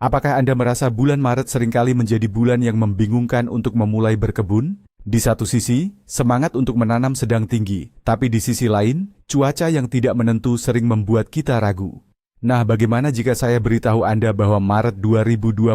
Apakah Anda merasa bulan Maret seringkali menjadi bulan yang membingungkan untuk memulai berkebun? Di satu sisi, semangat untuk menanam sedang tinggi, tapi di sisi lain, cuaca yang tidak menentu sering membuat kita ragu. Nah, bagaimana jika saya beritahu Anda bahwa Maret 2026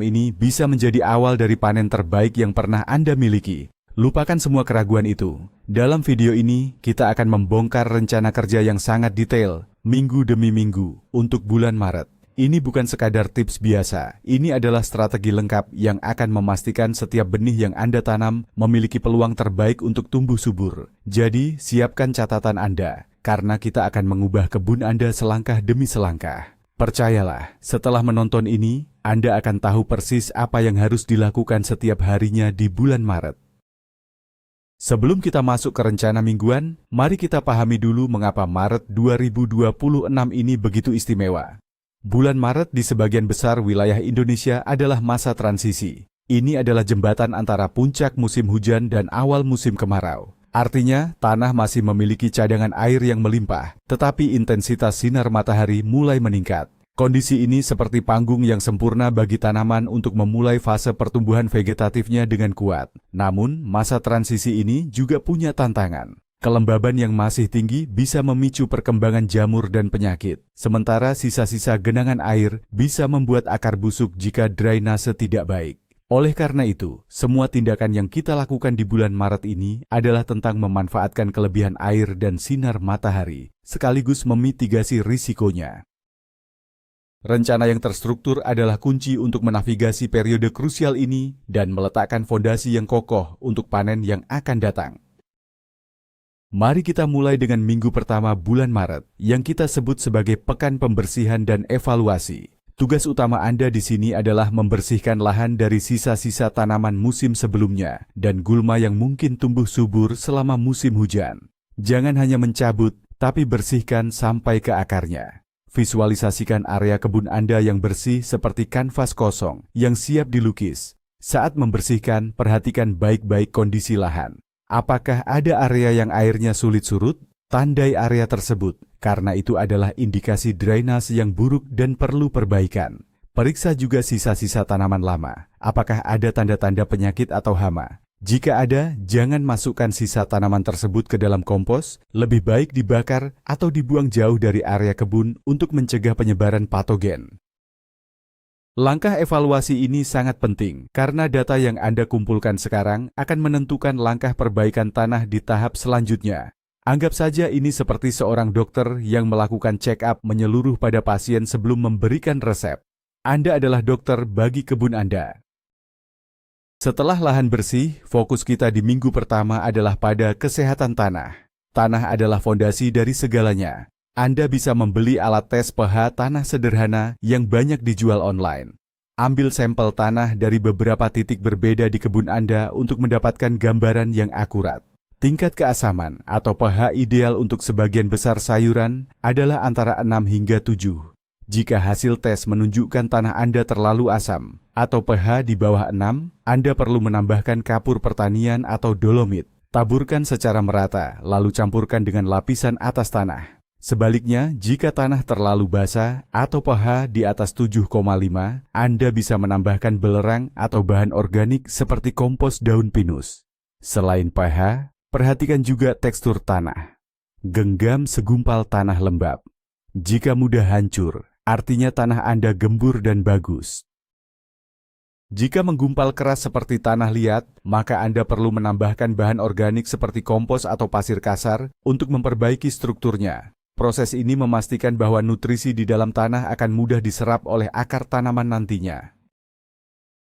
ini bisa menjadi awal dari panen terbaik yang pernah Anda miliki? Lupakan semua keraguan itu. Dalam video ini, kita akan membongkar rencana kerja yang sangat detail, minggu demi minggu, untuk bulan Maret. Ini bukan sekadar tips biasa, ini adalah strategi lengkap yang akan memastikan setiap benih yang Anda tanam memiliki peluang terbaik untuk tumbuh subur. Jadi, siapkan catatan Anda, karena kita akan mengubah kebun Anda selangkah demi selangkah. Percayalah, setelah menonton ini, Anda akan tahu persis apa yang harus dilakukan setiap harinya di bulan Maret. Sebelum kita masuk ke rencana mingguan, mari kita pahami dulu mengapa Maret 2026 ini begitu istimewa. Bulan Maret di sebagian besar wilayah Indonesia adalah masa transisi. Ini adalah jembatan antara puncak musim hujan dan awal musim kemarau. Artinya, tanah masih memiliki cadangan air yang melimpah, tetapi intensitas sinar matahari mulai meningkat. Kondisi ini seperti panggung yang sempurna bagi tanaman untuk memulai fase pertumbuhan vegetatifnya dengan kuat. Namun, masa transisi ini juga punya tantangan. Kelembaban yang masih tinggi bisa memicu perkembangan jamur dan penyakit, sementara sisa-sisa genangan air bisa membuat akar busuk jika drainase tidak baik. Oleh karena itu, semua tindakan yang kita lakukan di bulan Maret ini adalah tentang memanfaatkan kelebihan air dan sinar matahari, sekaligus memitigasi risikonya. Rencana yang terstruktur adalah kunci untuk menavigasi periode krusial ini dan meletakkan fondasi yang kokoh untuk panen yang akan datang. Mari kita mulai dengan minggu pertama bulan Maret, yang kita sebut sebagai pekan pembersihan dan evaluasi. Tugas utama Anda di sini adalah membersihkan lahan dari sisa-sisa tanaman musim sebelumnya dan gulma yang mungkin tumbuh subur selama musim hujan. Jangan hanya mencabut, tapi bersihkan sampai ke akarnya. Visualisasikan area kebun Anda yang bersih seperti kanvas kosong yang siap dilukis. Saat membersihkan, perhatikan baik-baik kondisi lahan. Apakah ada area yang airnya sulit surut? Tandai area tersebut, karena itu adalah indikasi drainase yang buruk dan perlu perbaikan. Periksa juga sisa-sisa tanaman lama. Apakah ada tanda-tanda penyakit atau hama? Jika ada, jangan masukkan sisa tanaman tersebut ke dalam kompos, lebih baik dibakar atau dibuang jauh dari area kebun untuk mencegah penyebaran patogen. Langkah evaluasi ini sangat penting karena data yang Anda kumpulkan sekarang akan menentukan langkah perbaikan tanah di tahap selanjutnya. Anggap saja ini seperti seorang dokter yang melakukan check-up menyeluruh pada pasien sebelum memberikan resep. Anda adalah dokter bagi kebun Anda. Setelah lahan bersih, fokus kita di minggu pertama adalah pada kesehatan tanah. Tanah adalah fondasi dari segalanya. Anda bisa membeli alat tes pH tanah sederhana yang banyak dijual online. Ambil sampel tanah dari beberapa titik berbeda di kebun Anda untuk mendapatkan gambaran yang akurat. Tingkat keasaman atau pH ideal untuk sebagian besar sayuran adalah antara 6 hingga 7. Jika hasil tes menunjukkan tanah Anda terlalu asam atau pH di bawah 6, Anda perlu menambahkan kapur pertanian atau dolomit. Taburkan secara merata, lalu campurkan dengan lapisan atas tanah. Sebaliknya, jika tanah terlalu basah atau pH di atas 7,5, Anda bisa menambahkan belerang atau bahan organik seperti kompos daun pinus. Selain pH, perhatikan juga tekstur tanah. Genggam segumpal tanah lembab. Jika mudah hancur, artinya tanah Anda gembur dan bagus. Jika menggumpal keras seperti tanah liat, maka Anda perlu menambahkan bahan organik seperti kompos atau pasir kasar untuk memperbaiki strukturnya. Proses ini memastikan bahwa nutrisi di dalam tanah akan mudah diserap oleh akar tanaman nantinya.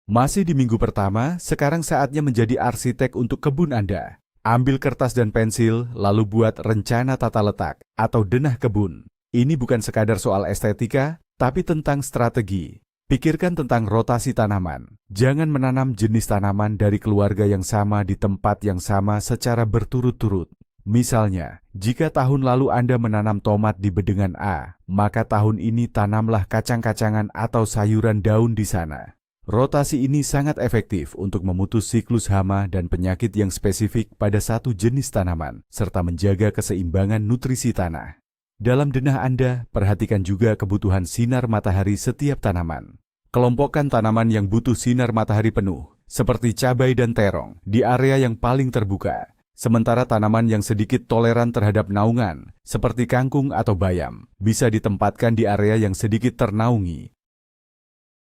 Masih di minggu pertama, sekarang saatnya menjadi arsitek untuk kebun Anda. Ambil kertas dan pensil, lalu buat rencana tata letak atau denah kebun. Ini bukan sekadar soal estetika, tapi tentang strategi. Pikirkan tentang rotasi tanaman. Jangan menanam jenis tanaman dari keluarga yang sama di tempat yang sama secara berturut-turut. Misalnya, jika tahun lalu Anda menanam tomat di bedengan A, maka tahun ini tanamlah kacang-kacangan atau sayuran daun di sana. Rotasi ini sangat efektif untuk memutus siklus hama dan penyakit yang spesifik pada satu jenis tanaman, serta menjaga keseimbangan nutrisi tanah. Dalam denah Anda, perhatikan juga kebutuhan sinar matahari setiap tanaman. Kelompokkan tanaman yang butuh sinar matahari penuh, seperti cabai dan terong, di area yang paling terbuka. Sementara tanaman yang sedikit toleran terhadap naungan, seperti kangkung atau bayam, bisa ditempatkan di area yang sedikit ternaungi.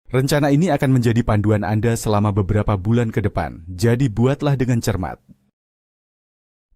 Rencana ini akan menjadi panduan Anda selama beberapa bulan ke depan, jadi buatlah dengan cermat.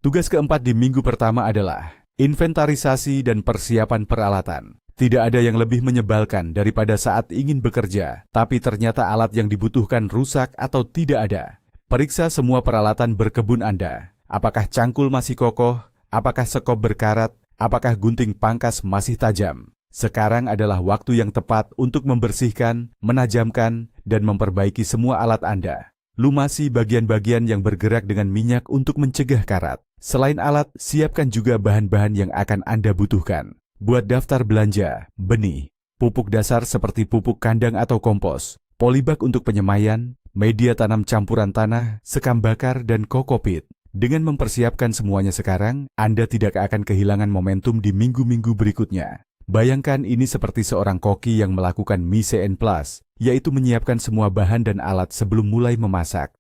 Tugas keempat di minggu pertama adalah inventarisasi dan persiapan peralatan. Tidak ada yang lebih menyebalkan daripada saat ingin bekerja, tapi ternyata alat yang dibutuhkan rusak atau tidak ada. Periksa semua peralatan berkebun Anda. Apakah cangkul masih kokoh? Apakah sekop berkarat? Apakah gunting pangkas masih tajam? Sekarang adalah waktu yang tepat untuk membersihkan, menajamkan, dan memperbaiki semua alat Anda. Lumasi bagian-bagian yang bergerak dengan minyak untuk mencegah karat. Selain alat, siapkan juga bahan-bahan yang akan Anda butuhkan. Buat daftar belanja, benih, pupuk dasar seperti pupuk kandang atau kompos, polybag untuk penyemaian, media tanam campuran tanah, sekam bakar, dan kokopit. Dengan mempersiapkan semuanya sekarang, Anda tidak akan kehilangan momentum di minggu-minggu berikutnya. Bayangkan ini seperti seorang koki yang melakukan mise en place, yaitu menyiapkan semua bahan dan alat sebelum mulai memasak.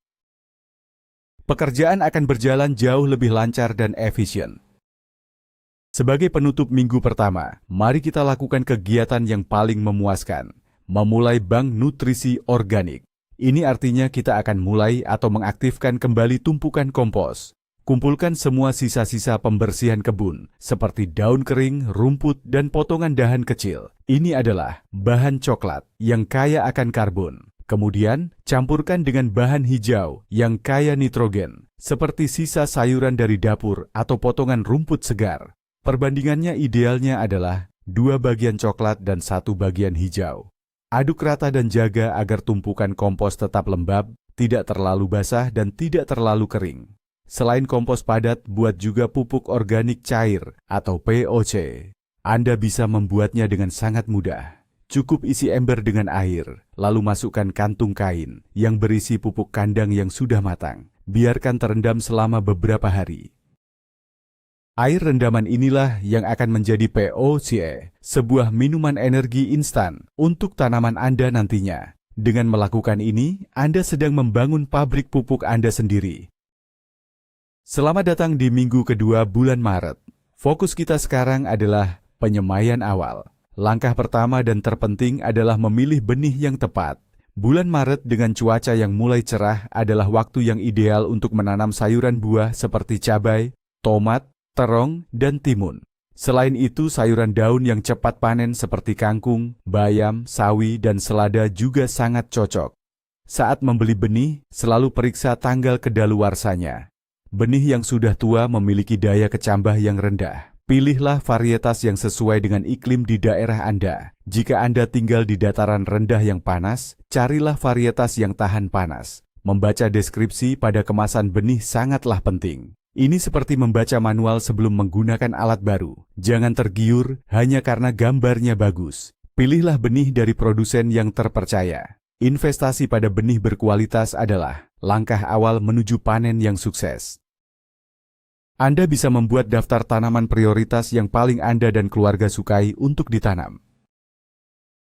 Pekerjaan akan berjalan jauh lebih lancar dan efisien. Sebagai penutup minggu pertama, mari kita lakukan kegiatan yang paling memuaskan, memulai bank nutrisi organik. Ini artinya kita akan mulai atau mengaktifkan kembali tumpukan kompos. Kumpulkan semua sisa-sisa pembersihan kebun, seperti daun kering, rumput, dan potongan dahan kecil. Ini adalah bahan coklat yang kaya akan karbon. Kemudian, campurkan dengan bahan hijau yang kaya nitrogen, seperti sisa sayuran dari dapur atau potongan rumput segar. Perbandingannya idealnya adalah 2 bagian coklat dan 1 bagian hijau. Aduk rata dan jaga agar tumpukan kompos tetap lembab, tidak terlalu basah dan tidak terlalu kering. Selain kompos padat, buat juga pupuk organik cair atau POC. Anda bisa membuatnya dengan sangat mudah. Cukup isi ember dengan air, lalu masukkan kantung kain yang berisi pupuk kandang yang sudah matang. Biarkan terendam selama beberapa hari. Air rendaman inilah yang akan menjadi POC, sebuah minuman energi instan untuk tanaman Anda nantinya. Dengan melakukan ini, Anda sedang membangun pabrik pupuk Anda sendiri. Selamat datang di minggu kedua bulan Maret. Fokus kita sekarang adalah penyemaian awal. Langkah pertama dan terpenting adalah memilih benih yang tepat. Bulan Maret dengan cuaca yang mulai cerah adalah waktu yang ideal untuk menanam sayuran buah seperti cabai, tomat, terong, dan timun. Selain itu, sayuran daun yang cepat panen seperti kangkung, bayam, sawi, dan selada juga sangat cocok. Saat membeli benih, selalu periksa tanggal kedaluarsanya. Benih yang sudah tua memiliki daya kecambah yang rendah. Pilihlah varietas yang sesuai dengan iklim di daerah Anda. Jika Anda tinggal di dataran rendah yang panas, carilah varietas yang tahan panas. Membaca deskripsi pada kemasan benih sangatlah penting. Ini seperti membaca manual sebelum menggunakan alat baru. Jangan tergiur hanya karena gambarnya bagus. Pilihlah benih dari produsen yang terpercaya. Investasi pada benih berkualitas adalah langkah awal menuju panen yang sukses. Anda bisa membuat daftar tanaman prioritas yang paling Anda dan keluarga sukai untuk ditanam.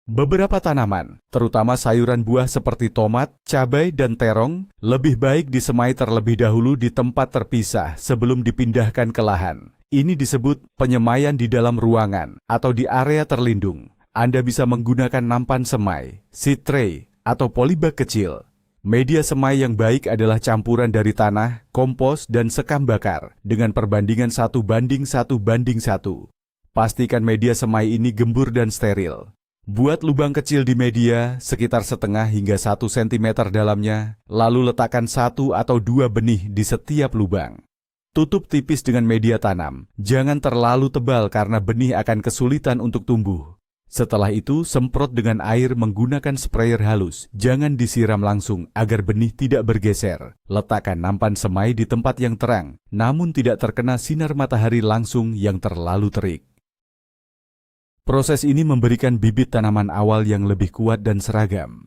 Beberapa tanaman, terutama sayuran buah seperti tomat, cabai, dan terong, lebih baik disemai terlebih dahulu di tempat terpisah sebelum dipindahkan ke lahan. Ini disebut penyemaian di dalam ruangan atau di area terlindung. Anda bisa menggunakan nampan semai, seed tray, atau polybag kecil. Media semai yang baik adalah campuran dari tanah, kompos, dan sekam bakar dengan perbandingan 1:1:1. Pastikan media semai ini gembur dan steril. Buat lubang kecil di media, sekitar setengah hingga 1 cm dalamnya, lalu letakkan 1 atau 2 benih di setiap lubang. Tutup tipis dengan media tanam, jangan terlalu tebal karena benih akan kesulitan untuk tumbuh. Setelah itu, semprot dengan air menggunakan sprayer halus, jangan disiram langsung agar benih tidak bergeser. Letakkan nampan semai di tempat yang terang, namun tidak terkena sinar matahari langsung yang terlalu terik. Proses ini memberikan bibit tanaman awal yang lebih kuat dan seragam.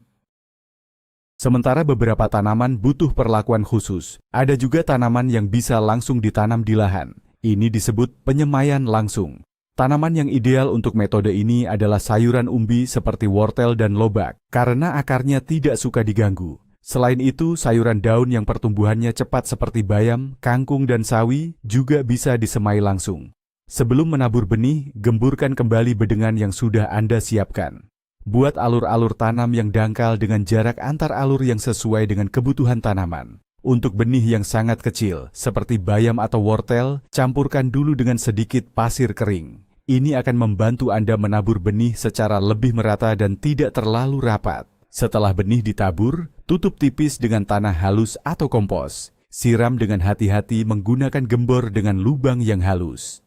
Sementara beberapa tanaman butuh perlakuan khusus, ada juga tanaman yang bisa langsung ditanam di lahan. Ini disebut penyemaian langsung. Tanaman yang ideal untuk metode ini adalah sayuran umbi seperti wortel dan lobak, karena akarnya tidak suka diganggu. Selain itu, sayuran daun yang pertumbuhannya cepat seperti bayam, kangkung, dan sawi juga bisa disemai langsung. Sebelum menabur benih, gemburkan kembali bedengan yang sudah Anda siapkan. Buat alur-alur tanam yang dangkal dengan jarak antar alur yang sesuai dengan kebutuhan tanaman. Untuk benih yang sangat kecil, seperti bayam atau wortel, campurkan dulu dengan sedikit pasir kering. Ini akan membantu Anda menabur benih secara lebih merata dan tidak terlalu rapat. Setelah benih ditabur, tutup tipis dengan tanah halus atau kompos. Siram dengan hati-hati menggunakan gembor dengan lubang yang halus.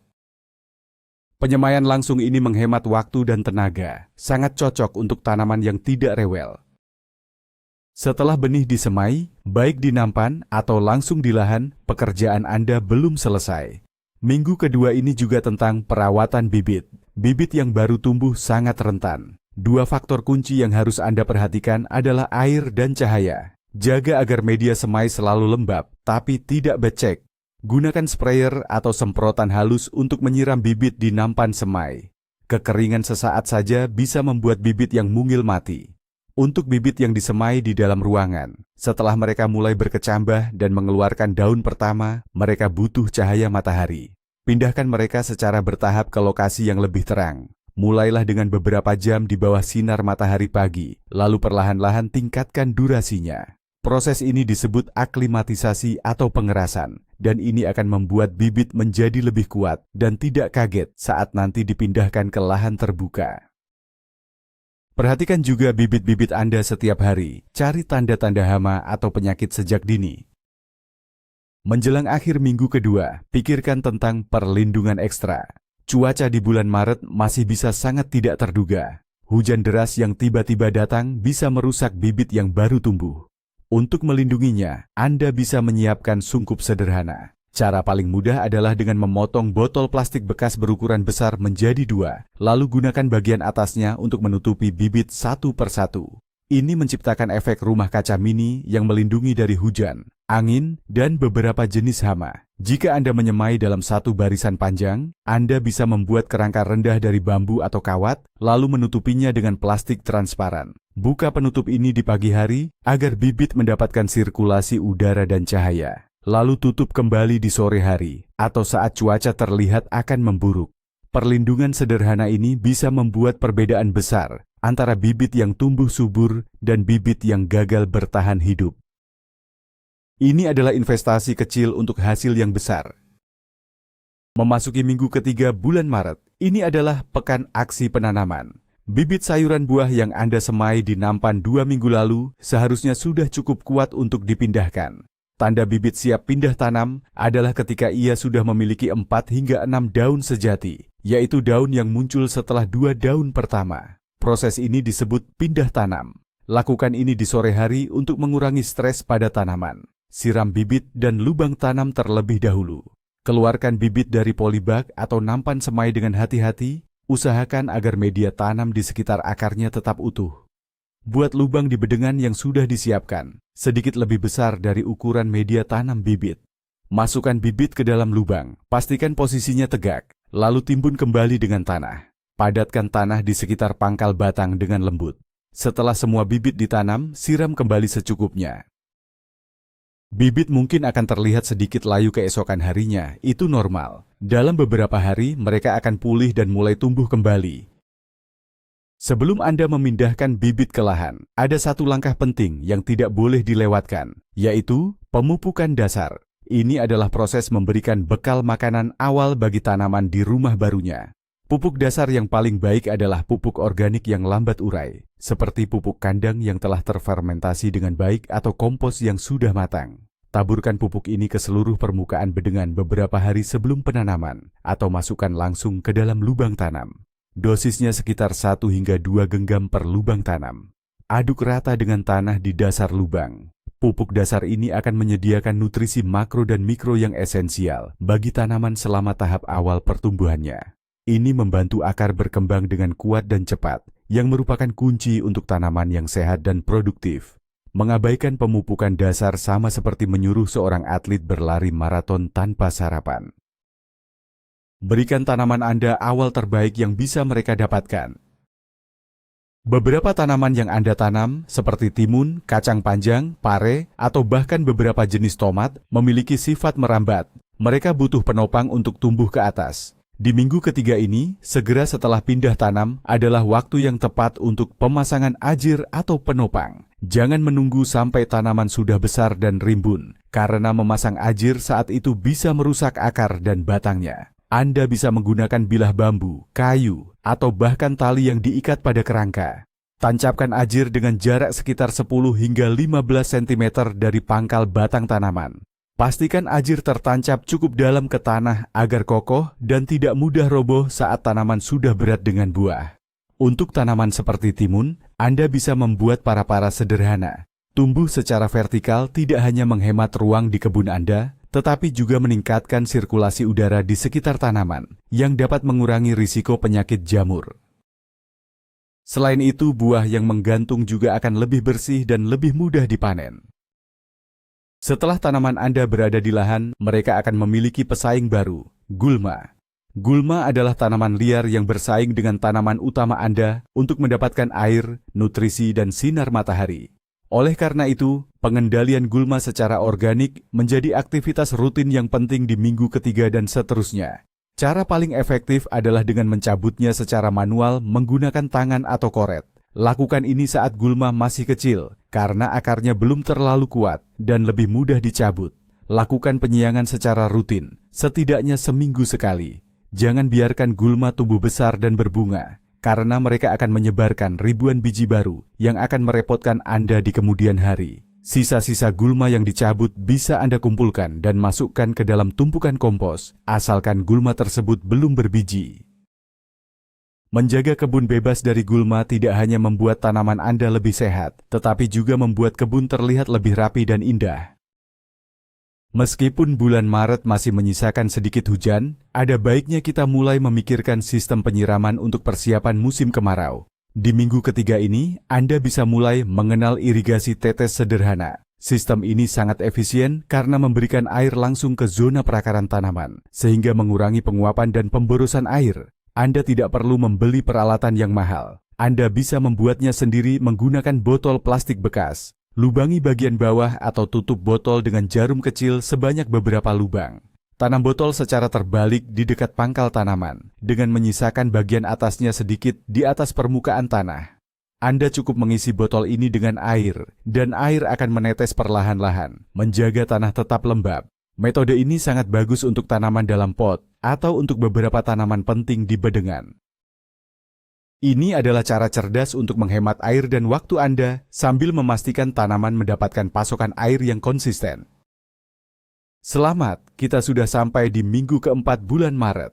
Penyemaian langsung ini menghemat waktu dan tenaga, sangat cocok untuk tanaman yang tidak rewel. Setelah benih disemai, baik di nampan atau langsung di lahan, pekerjaan Anda belum selesai. Minggu kedua ini juga tentang perawatan bibit. Bibit yang baru tumbuh sangat rentan. Dua faktor kunci yang harus Anda perhatikan adalah air dan cahaya. Jaga agar media semai selalu lembab, tapi tidak becek. Gunakan sprayer atau semprotan halus untuk menyiram bibit di nampan semai. Kekeringan sesaat saja bisa membuat bibit yang mungil mati. Untuk bibit yang disemai di dalam ruangan, setelah mereka mulai berkecambah dan mengeluarkan daun pertama, mereka butuh cahaya matahari. Pindahkan mereka secara bertahap ke lokasi yang lebih terang. Mulailah dengan beberapa jam di bawah sinar matahari pagi, lalu perlahan-lahan tingkatkan durasinya. Proses ini disebut aklimatisasi atau pengerasan, dan ini akan membuat bibit menjadi lebih kuat dan tidak kaget saat nanti dipindahkan ke lahan terbuka. Perhatikan juga bibit-bibit Anda setiap hari, cari tanda-tanda hama atau penyakit sejak dini. Menjelang akhir minggu kedua, pikirkan tentang perlindungan ekstra. Cuaca di bulan Maret masih bisa sangat tidak terduga. Hujan deras yang tiba-tiba datang bisa merusak bibit yang baru tumbuh. Untuk melindunginya, Anda bisa menyiapkan sungkup sederhana. Cara paling mudah adalah dengan memotong botol plastik bekas berukuran besar menjadi dua, lalu gunakan bagian atasnya untuk menutupi bibit satu persatu. Ini menciptakan efek rumah kaca mini yang melindungi dari hujan, angin, dan beberapa jenis hama. Jika Anda menyemai dalam satu barisan panjang, Anda bisa membuat kerangka rendah dari bambu atau kawat, lalu menutupinya dengan plastik transparan. Buka penutup ini di pagi hari agar bibit mendapatkan sirkulasi udara dan cahaya. Lalu tutup kembali di sore hari atau saat cuaca terlihat akan memburuk. Perlindungan sederhana ini bisa membuat perbedaan besar antara bibit yang tumbuh subur dan bibit yang gagal bertahan hidup. Ini adalah investasi kecil untuk hasil yang besar. Memasuki minggu ketiga bulan Maret, ini adalah pekan aksi penanaman. Bibit sayuran buah yang Anda semai di nampan 2 minggu lalu seharusnya sudah cukup kuat untuk dipindahkan. Tanda bibit siap pindah tanam adalah ketika ia sudah memiliki 4 hingga 6 daun sejati, yaitu daun yang muncul setelah 2 daun pertama. Proses ini disebut pindah tanam. Lakukan ini di sore hari untuk mengurangi stres pada tanaman. Siram bibit dan lubang tanam terlebih dahulu. Keluarkan bibit dari polybag atau nampan semai dengan hati-hati. Usahakan agar media tanam di sekitar akarnya tetap utuh. Buat lubang di bedengan yang sudah disiapkan, sedikit lebih besar dari ukuran media tanam bibit. Masukkan bibit ke dalam lubang, pastikan posisinya tegak, lalu timbun kembali dengan tanah. Padatkan tanah di sekitar pangkal batang dengan lembut. Setelah semua bibit ditanam, siram kembali secukupnya. Bibit mungkin akan terlihat sedikit layu keesokan harinya, itu normal. Dalam beberapa hari, mereka akan pulih dan mulai tumbuh kembali. Sebelum Anda memindahkan bibit ke lahan, ada satu langkah penting yang tidak boleh dilewatkan, yaitu pemupukan dasar. Ini adalah proses memberikan bekal makanan awal bagi tanaman di rumah barunya. Pupuk dasar yang paling baik adalah pupuk organik yang lambat urai, seperti pupuk kandang yang telah terfermentasi dengan baik atau kompos yang sudah matang. Taburkan pupuk ini ke seluruh permukaan bedengan beberapa hari sebelum penanaman, atau masukkan langsung ke dalam lubang tanam. Dosisnya sekitar 1 hingga 2 genggam per lubang tanam. Aduk rata dengan tanah di dasar lubang. Pupuk dasar ini akan menyediakan nutrisi makro dan mikro yang esensial bagi tanaman selama tahap awal pertumbuhannya. Ini membantu akar berkembang dengan kuat dan cepat, yang merupakan kunci untuk tanaman yang sehat dan produktif. Mengabaikan pemupukan dasar sama seperti menyuruh seorang atlet berlari maraton tanpa sarapan. Berikan tanaman Anda awal terbaik yang bisa mereka dapatkan. Beberapa tanaman yang Anda tanam, seperti timun, kacang panjang, pare, atau bahkan beberapa jenis tomat, memiliki sifat merambat. Mereka butuh penopang untuk tumbuh ke atas. Di minggu ketiga ini, segera setelah pindah tanam, adalah waktu yang tepat untuk pemasangan ajir atau penopang. Jangan menunggu sampai tanaman sudah besar dan rimbun, karena memasang ajir saat itu bisa merusak akar dan batangnya. Anda bisa menggunakan bilah bambu, kayu, atau bahkan tali yang diikat pada kerangka. Tancapkan ajir dengan jarak sekitar 10 hingga 15 cm dari pangkal batang tanaman. Pastikan ajir tertancap cukup dalam ke tanah agar kokoh dan tidak mudah roboh saat tanaman sudah berat dengan buah. Untuk tanaman seperti timun, Anda bisa membuat para-para sederhana. Tumbuh secara vertikal tidak hanya menghemat ruang di kebun Anda, tetapi juga meningkatkan sirkulasi udara di sekitar tanaman, yang dapat mengurangi risiko penyakit jamur. Selain itu, buah yang menggantung juga akan lebih bersih dan lebih mudah dipanen. Setelah tanaman Anda berada di lahan, mereka akan memiliki pesaing baru, gulma. Gulma adalah tanaman liar yang bersaing dengan tanaman utama Anda untuk mendapatkan air, nutrisi, dan sinar matahari. Oleh karena itu, pengendalian gulma secara organik menjadi aktivitas rutin yang penting di minggu ketiga dan seterusnya. Cara paling efektif adalah dengan mencabutnya secara manual menggunakan tangan atau koret. Lakukan ini saat gulma masih kecil, karena akarnya belum terlalu kuat dan lebih mudah dicabut. Lakukan penyiangan secara rutin, setidaknya seminggu sekali. Jangan biarkan gulma tumbuh besar dan berbunga, karena mereka akan menyebarkan ribuan biji baru yang akan merepotkan Anda di kemudian hari. Sisa-sisa gulma yang dicabut bisa Anda kumpulkan dan masukkan ke dalam tumpukan kompos, asalkan gulma tersebut belum berbiji. Menjaga kebun bebas dari gulma tidak hanya membuat tanaman Anda lebih sehat, tetapi juga membuat kebun terlihat lebih rapi dan indah. Meskipun bulan Maret masih menyisakan sedikit hujan, ada baiknya kita mulai memikirkan sistem penyiraman untuk persiapan musim kemarau. Di minggu ketiga ini, Anda bisa mulai mengenal irigasi tetes sederhana. Sistem ini sangat efisien karena memberikan air langsung ke zona perakaran tanaman, sehingga mengurangi penguapan dan pemborosan air. Anda tidak perlu membeli peralatan yang mahal. Anda bisa membuatnya sendiri menggunakan botol plastik bekas. Lubangi bagian bawah atau tutup botol dengan jarum kecil sebanyak beberapa lubang. Tanam botol secara terbalik di dekat pangkal tanaman, dengan menyisakan bagian atasnya sedikit di atas permukaan tanah. Anda cukup mengisi botol ini dengan air, dan air akan menetes perlahan-lahan, menjaga tanah tetap lembab. Metode ini sangat bagus untuk tanaman dalam pot, atau untuk beberapa tanaman penting di bedengan. Ini adalah cara cerdas untuk menghemat air dan waktu Anda, sambil memastikan tanaman mendapatkan pasokan air yang konsisten. Selamat, kita sudah sampai di minggu keempat bulan Maret.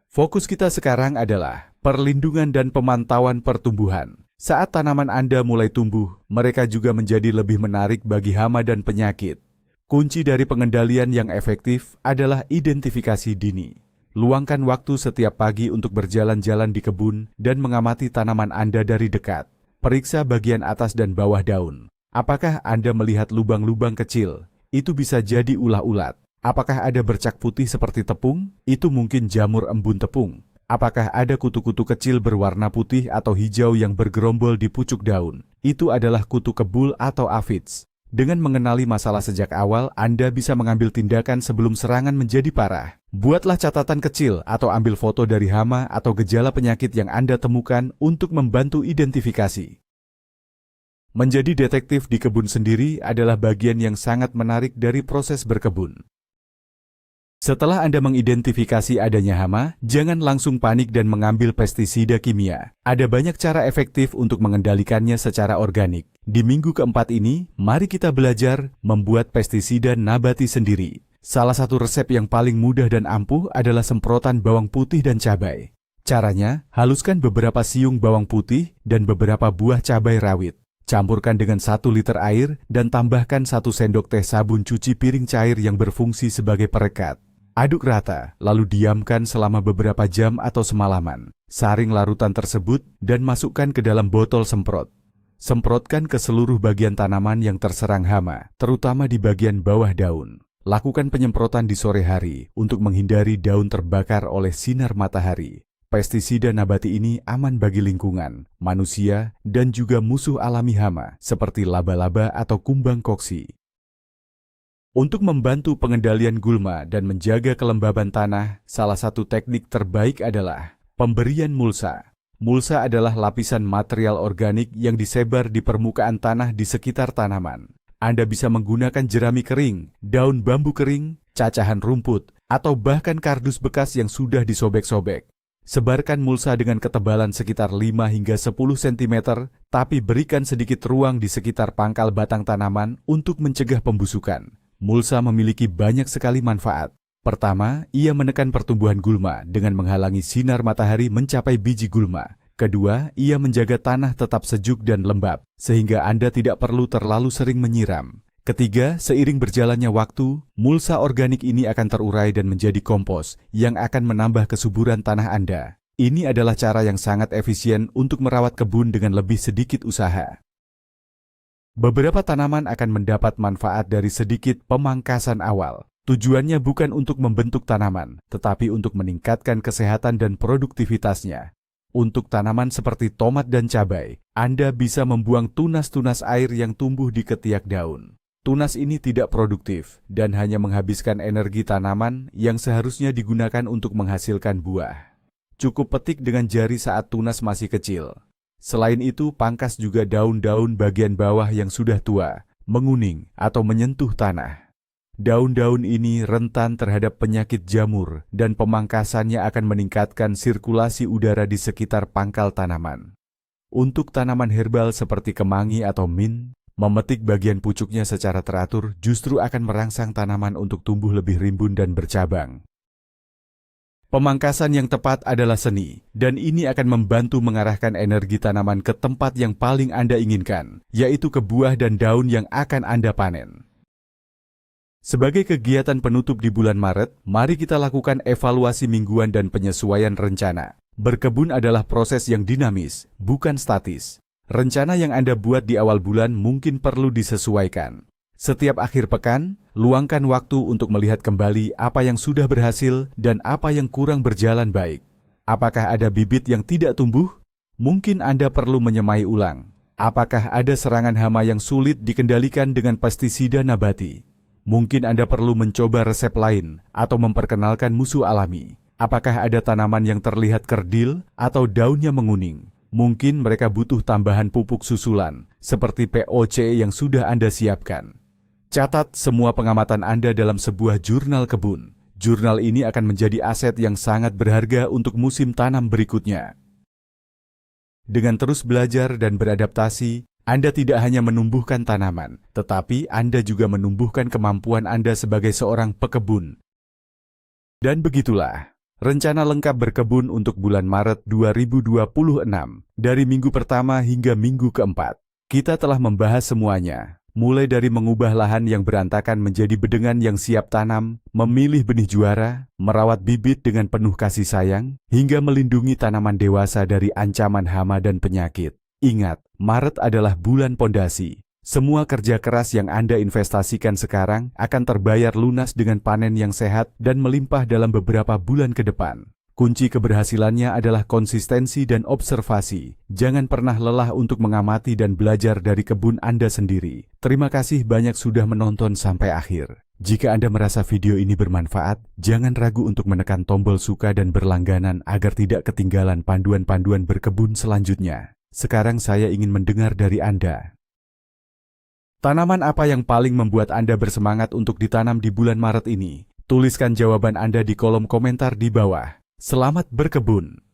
Fokus kita sekarang adalah perlindungan dan pemantauan pertumbuhan. Saat tanaman Anda mulai tumbuh, mereka juga menjadi lebih menarik bagi hama dan penyakit. Kunci dari pengendalian yang efektif adalah identifikasi dini. Luangkan waktu setiap pagi untuk berjalan-jalan di kebun dan mengamati tanaman Anda dari dekat. Periksa bagian atas dan bawah daun. Apakah Anda melihat lubang-lubang kecil? Itu bisa jadi ulah-ulat. Apakah ada bercak putih seperti tepung? Itu mungkin jamur embun tepung. Apakah ada kutu-kutu kecil berwarna putih atau hijau yang bergerombol di pucuk daun? Itu adalah kutu kebul atau aphids. Dengan mengenali masalah sejak awal, Anda bisa mengambil tindakan sebelum serangan menjadi parah. Buatlah catatan kecil atau ambil foto dari hama atau gejala penyakit yang Anda temukan untuk membantu identifikasi. Menjadi detektif di kebun sendiri adalah bagian yang sangat menarik dari proses berkebun. Setelah Anda mengidentifikasi adanya hama, jangan langsung panik dan mengambil pestisida kimia. Ada banyak cara efektif untuk mengendalikannya secara organik. Di minggu keempat ini, mari kita belajar membuat pestisida nabati sendiri. Salah satu resep yang paling mudah dan ampuh adalah semprotan bawang putih dan cabai. Caranya, haluskan beberapa siung bawang putih dan beberapa buah cabai rawit. Campurkan dengan 1 liter air dan tambahkan 1 sendok teh sabun cuci piring cair yang berfungsi sebagai perekat. Aduk rata, lalu diamkan selama beberapa jam atau semalaman. Saring larutan tersebut dan masukkan ke dalam botol semprot. Semprotkan ke seluruh bagian tanaman yang terserang hama, terutama di bagian bawah daun. Lakukan penyemprotan di sore hari untuk menghindari daun terbakar oleh sinar matahari. Pestisida nabati ini aman bagi lingkungan, manusia, dan juga musuh alami hama seperti laba-laba atau kumbang koksi. Untuk membantu pengendalian gulma dan menjaga kelembaban tanah, salah satu teknik terbaik adalah pemberian mulsa. Mulsa adalah lapisan material organik yang disebar di permukaan tanah di sekitar tanaman. Anda bisa menggunakan jerami kering, daun bambu kering, cacahan rumput, atau bahkan kardus bekas yang sudah disobek-sobek. Sebarkan mulsa dengan ketebalan sekitar 5 hingga 10 cm, tapi berikan sedikit ruang di sekitar pangkal batang tanaman untuk mencegah pembusukan. Mulsa memiliki banyak sekali manfaat. Pertama, ia menekan pertumbuhan gulma dengan menghalangi sinar matahari mencapai biji gulma. Kedua, ia menjaga tanah tetap sejuk dan lembab, sehingga Anda tidak perlu terlalu sering menyiram. Ketiga, seiring berjalannya waktu, mulsa organik ini akan terurai dan menjadi kompos yang akan menambah kesuburan tanah Anda. Ini adalah cara yang sangat efisien untuk merawat kebun dengan lebih sedikit usaha. Beberapa tanaman akan mendapat manfaat dari sedikit pemangkasan awal. Tujuannya bukan untuk membentuk tanaman, tetapi untuk meningkatkan kesehatan dan produktivitasnya. Untuk tanaman seperti tomat dan cabai, Anda bisa membuang tunas-tunas air yang tumbuh di ketiak daun. Tunas ini tidak produktif dan hanya menghabiskan energi tanaman yang seharusnya digunakan untuk menghasilkan buah. Cukup petik dengan jari saat tunas masih kecil. Selain itu, pangkas juga daun-daun bagian bawah yang sudah tua, menguning, atau menyentuh tanah. Daun-daun ini rentan terhadap penyakit jamur dan pemangkasannya akan meningkatkan sirkulasi udara di sekitar pangkal tanaman. Untuk tanaman herbal seperti kemangi atau mint, memetik bagian pucuknya secara teratur justru akan merangsang tanaman untuk tumbuh lebih rimbun dan bercabang. Pemangkasan yang tepat adalah seni, dan ini akan membantu mengarahkan energi tanaman ke tempat yang paling Anda inginkan, yaitu ke buah dan daun yang akan Anda panen. Sebagai kegiatan penutup di bulan Maret, mari kita lakukan evaluasi mingguan dan penyesuaian rencana. Berkebun adalah proses yang dinamis, bukan statis. Rencana yang Anda buat di awal bulan mungkin perlu disesuaikan. Setiap akhir pekan, luangkan waktu untuk melihat kembali apa yang sudah berhasil dan apa yang kurang berjalan baik. Apakah ada bibit yang tidak tumbuh? Mungkin Anda perlu menyemai ulang. Apakah ada serangan hama yang sulit dikendalikan dengan pestisida nabati? Mungkin Anda perlu mencoba resep lain atau memperkenalkan musuh alami. Apakah ada tanaman yang terlihat kerdil atau daunnya menguning? Mungkin mereka butuh tambahan pupuk susulan, seperti POC yang sudah Anda siapkan. Catat semua pengamatan Anda dalam sebuah jurnal kebun. Jurnal ini akan menjadi aset yang sangat berharga untuk musim tanam berikutnya. Dengan terus belajar dan beradaptasi, Anda tidak hanya menumbuhkan tanaman, tetapi Anda juga menumbuhkan kemampuan Anda sebagai seorang pekebun. Dan begitulah, rencana lengkap berkebun untuk bulan Maret 2026. Dari minggu pertama hingga minggu keempat, kita telah membahas semuanya. Mulai dari mengubah lahan yang berantakan menjadi bedengan yang siap tanam, memilih benih juara, merawat bibit dengan penuh kasih sayang, hingga melindungi tanaman dewasa dari ancaman hama dan penyakit. Ingat, Maret adalah bulan pondasi. Semua kerja keras yang Anda investasikan sekarang akan terbayar lunas dengan panen yang sehat dan melimpah dalam beberapa bulan ke depan. Kunci keberhasilannya adalah konsistensi dan observasi. Jangan pernah lelah untuk mengamati dan belajar dari kebun Anda sendiri. Terima kasih banyak sudah menonton sampai akhir. Jika Anda merasa video ini bermanfaat, jangan ragu untuk menekan tombol suka dan berlangganan agar tidak ketinggalan panduan-panduan berkebun selanjutnya. Sekarang saya ingin mendengar dari Anda. Tanaman apa yang paling membuat Anda bersemangat untuk ditanam di bulan Maret ini? Tuliskan jawaban Anda di kolom komentar di bawah. Selamat berkebun!